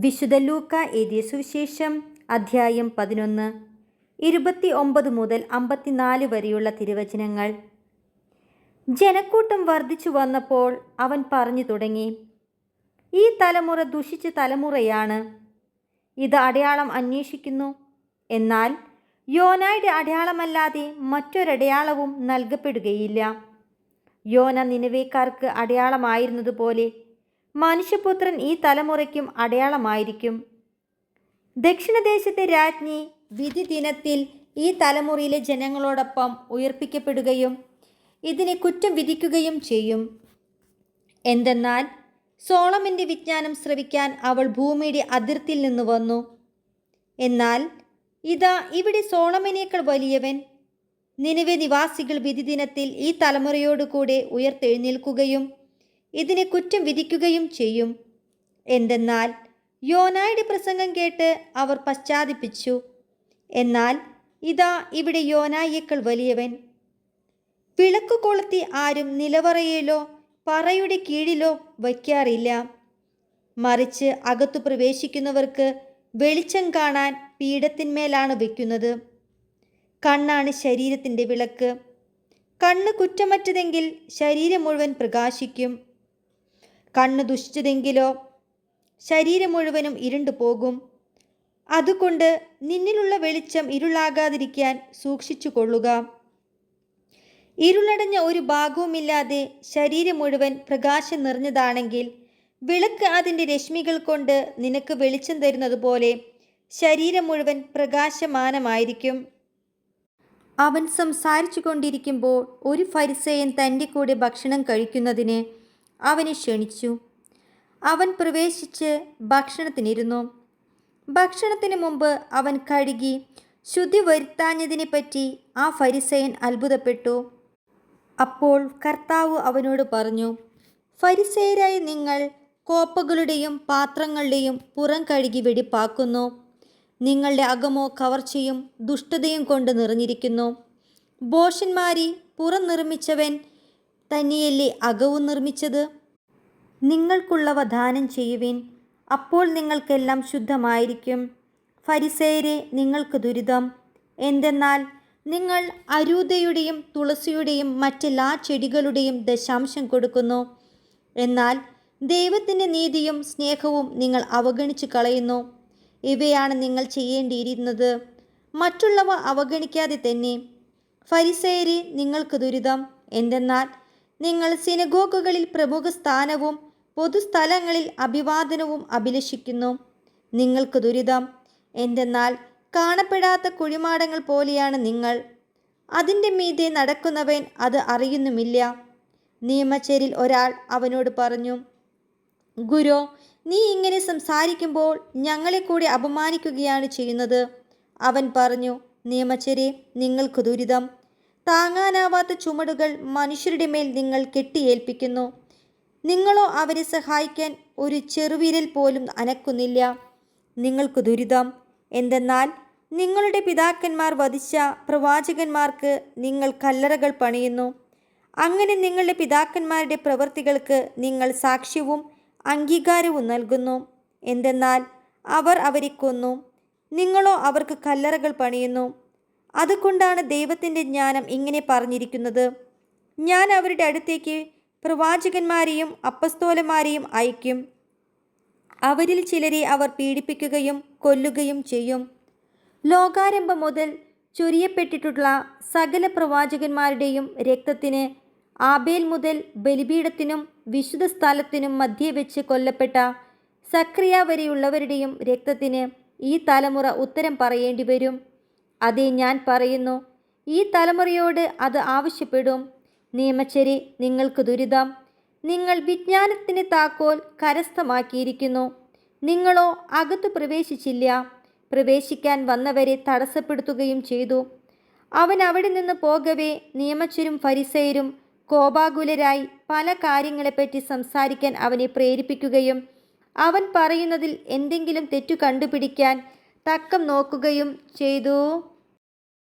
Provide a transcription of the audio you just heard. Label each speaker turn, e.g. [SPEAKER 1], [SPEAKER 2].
[SPEAKER 1] വിശുദ്ധ ലൂക്ക എഴുതിയ സുവിശേഷം അധ്യായം 11 29 മുതൽ 54 വരെയുള്ള തിരുവചനങ്ങൾ. ജനക്കൂട്ടം വർദ്ധിച്ചു വന്നപ്പോൾ അവൻ പറഞ്ഞു തുടങ്ങി, ഈ തലമുറ ദുഷിച്ച തലമുറയാണ്. ഇത് അടയാളം അന്വേഷിക്കുന്നു, എന്നാൽ യോനായുടെ അടയാളമല്ലാതെ മറ്റൊരടയാളവും നൽകപ്പെടുകയില്ല. യോന നിനവേക്കാർക്ക് അടയാളമായിരുന്നതുപോലെ മനുഷ്യപുത്രൻ ഈ തലമുറയ്ക്കും അടയാളമായിരിക്കും. ദക്ഷിണദേശത്തെ രാജ്ഞി വിധി ദിനത്തിൽ ഈ തലമുറയിലെ ജനങ്ങളോടൊപ്പം ഉയർപ്പിക്കപ്പെടുകയും ഇതിനെ കുറ്റം വിധിക്കുകയും ചെയ്യും. എന്തെന്നാൽ സോളമൻ്റെ വിജ്ഞാനം ശ്രവിക്കാൻ അവൾ ഭൂമിയുടെ അതിർത്തിയിൽ നിന്ന് വന്നു. എന്നാൽ ഇതാ ഇവിടെ സോളമനേക്കാൾ വലിയവൻ. നിനവെ നിവാസികൾ വിധി ദിനത്തിൽ ഈ തലമുറയോടുകൂടെ ഉയർത്തെഴുന്നേൽക്കുകയും ഇതിനെ കുറ്റം വിധിക്കുകയും ചെയ്യും. എന്തെന്നാൽ യോനായുടെ പ്രസംഗം കേട്ട് അവർ പശ്ചാത്തപിച്ചു. എന്നാൽ ഇതാ ഇവിടെ യോനായേക്കാൾ വലിയവൻ. വിളക്ക് കൊളുത്തി ആരും നിലവറയിലോ പറയുടെ കീഴിലോ വയ്ക്കാറില്ല. മറിച്ച് അകത്തു പ്രവേശിക്കുന്നവർക്ക് വെളിച്ചം കാണാൻ പീഠത്തിന്മേലാണ് വയ്ക്കുന്നത്. കണ്ണാണ് ശരീരത്തിൻ്റെ വിളക്ക്. കണ്ണ് കുറ്റമറ്റതെങ്കിൽ ശരീരം മുഴുവൻ പ്രകാശിക്കും. കണ്ണ് ദുഷിച്ചതെങ്കിലോ ശരീരം മുഴുവനും ഇരുണ്ടു പോകും. അതുകൊണ്ട് നിന്നിലുള്ള വെളിച്ചം ഇരുളാകാതിരിക്കാൻ സൂക്ഷിച്ചു കൊള്ളുക. ഇരുളടഞ്ഞ ഒരു ഭാഗവുമില്ലാതെ ശരീരം മുഴുവൻ പ്രകാശം നിറഞ്ഞതാണെങ്കിൽ വിളക്ക് അതിൻ്റെ രശ്മികൾ കൊണ്ട് നിനക്ക് വെളിച്ചം തരുന്നത് പോലെ ശരീരം മുഴുവൻ പ്രകാശമാനമായിരിക്കും. അവൻ സംസാരിച്ചു കൊണ്ടിരിക്കുമ്പോൾ ഒരു ഫരിസേയൻ തൻ്റെ കൂടെ ഭക്ഷണം കഴിക്കുന്നതിന് അവനെ ക്ഷണിച്ചു. അവൻ പ്രവേശിച്ച് ഭക്ഷണത്തിനിരുന്നു. ഭക്ഷണത്തിന് മുമ്പ് അവൻ കഴുകി ശുദ്ധി വരുത്താഞ്ഞതിനെപ്പറ്റി ആ ഫരിസേയൻ അത്ഭുതപ്പെട്ടു. അപ്പോൾ കർത്താവ് അവനോട് പറഞ്ഞു, ഫരിസേയരായ നിങ്ങൾ കോപ്പകളുടെയും പാത്രങ്ങളുടെയും പുറം കഴുകി വെടിപ്പാക്കുന്നു. നിങ്ങളുടെ അകമോ കവർച്ചയും ദുഷ്ടതയും കൊണ്ട് നിറഞ്ഞിരിക്കുന്നു. ഭോഷന്മാരി, പുറം നിർമ്മിച്ചവൻ തന്നെയല്ലേ അകവും നിർമ്മിച്ചത്? നിങ്ങൾക്കുള്ളവ ദാനം ചെയ്യുവിൻ, അപ്പോൾ നിങ്ങൾക്കെല്ലാം ശുദ്ധമായിരിക്കും. ഫരിസേയരെ, നിങ്ങൾക്ക് ദുരിതം! എന്തെന്നാൽ നിങ്ങൾ അരൂതയുടെയും തുളസിയുടെയും മറ്റെല്ലാ ചെടികളുടെയും ദശാംശം കൊടുക്കുന്നു, എന്നാൽ ദൈവത്തിൻ്റെ നീതിയും സ്നേഹവും നിങ്ങൾ അവഗണിച്ചു കളയുന്നു. ഇവയാണ് നിങ്ങൾ ചെയ്യേണ്ടിയിരുന്നത്, മറ്റുള്ളവ അവഗണിക്കാതെ തന്നെ. ഫരിസേയരെ, നിങ്ങൾക്ക് ദുരിതം! എന്തെന്നാൽ നിങ്ങൾ സിനഗോഗുകളിൽ പ്രമുഖ സ്ഥാനവും പൊതുസ്ഥലങ്ങളിൽ അഭിവാദനവും അഭിലഷിക്കുന്നു. നിങ്ങൾക്ക് ദുരിതം! എന്തെന്നാൽ കാണപ്പെടാത്ത കുഴിമാടങ്ങൾ പോലെയാണ് നിങ്ങൾ. അതിൻ്റെ മീതെ നടക്കുന്നവൻ അത് അറിയുന്നുമില്ല. നിയമജ്ഞരിൽ ഒരാൾ അവനോട് പറഞ്ഞു, ഗുരു, നീ ഇങ്ങനെ സംസാരിക്കുമ്പോൾ ഞങ്ങളെ കൂടി അപമാനിക്കുകയാണ് ചെയ്യുന്നത്. അവൻ പറഞ്ഞു, നിയമജ്ഞരെ, നിങ്ങൾക്ക് ദുരിതം! താങ്ങാനാവാത്ത ചുമടുകൾ മനുഷ്യരുടെ മേൽ നിങ്ങൾ കെട്ടിയേൽപ്പിക്കുന്നു. നിങ്ങളോ അവരെ സഹായിക്കാൻ ഒരു ചെറുവിരൽ പോലും അനക്കുന്നില്ല. നിങ്ങൾക്ക് ദുരിതം! എന്തെന്നാൽ നിങ്ങളുടെ പിതാക്കന്മാർ വധിച്ച പ്രവാചകന്മാർക്ക് നിങ്ങൾ കല്ലറകൾ പണിയുന്നു. അങ്ങനെ നിങ്ങളുടെ പിതാക്കന്മാരുടെ പ്രവൃത്തികൾക്ക് നിങ്ങൾ സാക്ഷ്യവും അംഗീകാരവും നൽകുന്നു. എന്തെന്നാൽ അവർ അവരെ കൊന്നു, നിങ്ങളോ അവർക്ക് കല്ലറകൾ പണിയുന്നു. അതുകൊണ്ടാണ് ദൈവത്തിൻ്റെ ജ്ഞാനം ഇങ്ങനെ പറഞ്ഞിരിക്കുന്നത്, ഞാൻ അവരുടെ അടുത്തേക്ക് പ്രവാചകന്മാരെയും അപ്പസ്തോലന്മാരെയും അയക്കും. അവരിൽ ചിലരെ അവർ പീഡിപ്പിക്കുകയും കൊല്ലുകയും ചെയ്യും. ലോകാരംഭം മുതൽ ചൊരിയപ്പെട്ടിട്ടുള്ള സകല പ്രവാചകന്മാരുടെയും രക്തത്തിന്, ആബേൽ മുതൽ ബലിപീഠത്തിനും വിശുദ്ധ സ്ഥലത്തിനും മധ്യേ വെച്ച് കൊല്ലപ്പെട്ട സക്രിയ വരെയുള്ളവരുടെയും രക്തത്തിന് ഈ തലമുറ ഉത്തരം പറയേണ്ടി വരും. അതേ, ഞാൻ പറയുന്നു, ഈ തലമുറയോട് അത് ആവശ്യപ്പെടും. നിയമജ്ഞരെ, നിങ്ങൾക്ക് ദുരിതം! നിങ്ങൾ വിജ്ഞാനത്തിന് താക്കോൽ കരസ്ഥമാക്കിയിരിക്കുന്നു. നിങ്ങളോ അകത്തു പ്രവേശിച്ചില്ല. പ്രവേശിക്കാൻ വന്നവരെ തടസ്സപ്പെടുത്തുകയും ചെയ്തു. അവൻ അവിടെ നിന്ന് പോകവേ നിയമജ്ഞരും ഫരിസേയരും കോപാകുലരായി പല കാര്യങ്ങളെപ്പറ്റി സംസാരിക്കാൻ അവനെ പ്രേരിപ്പിക്കുകയും അവൻ പറയുന്നതിൽ എന്തെങ്കിലും തെറ്റു കണ്ടുപിടിക്കാൻ തക്കം നോക്കുകയും ചെയ്തു.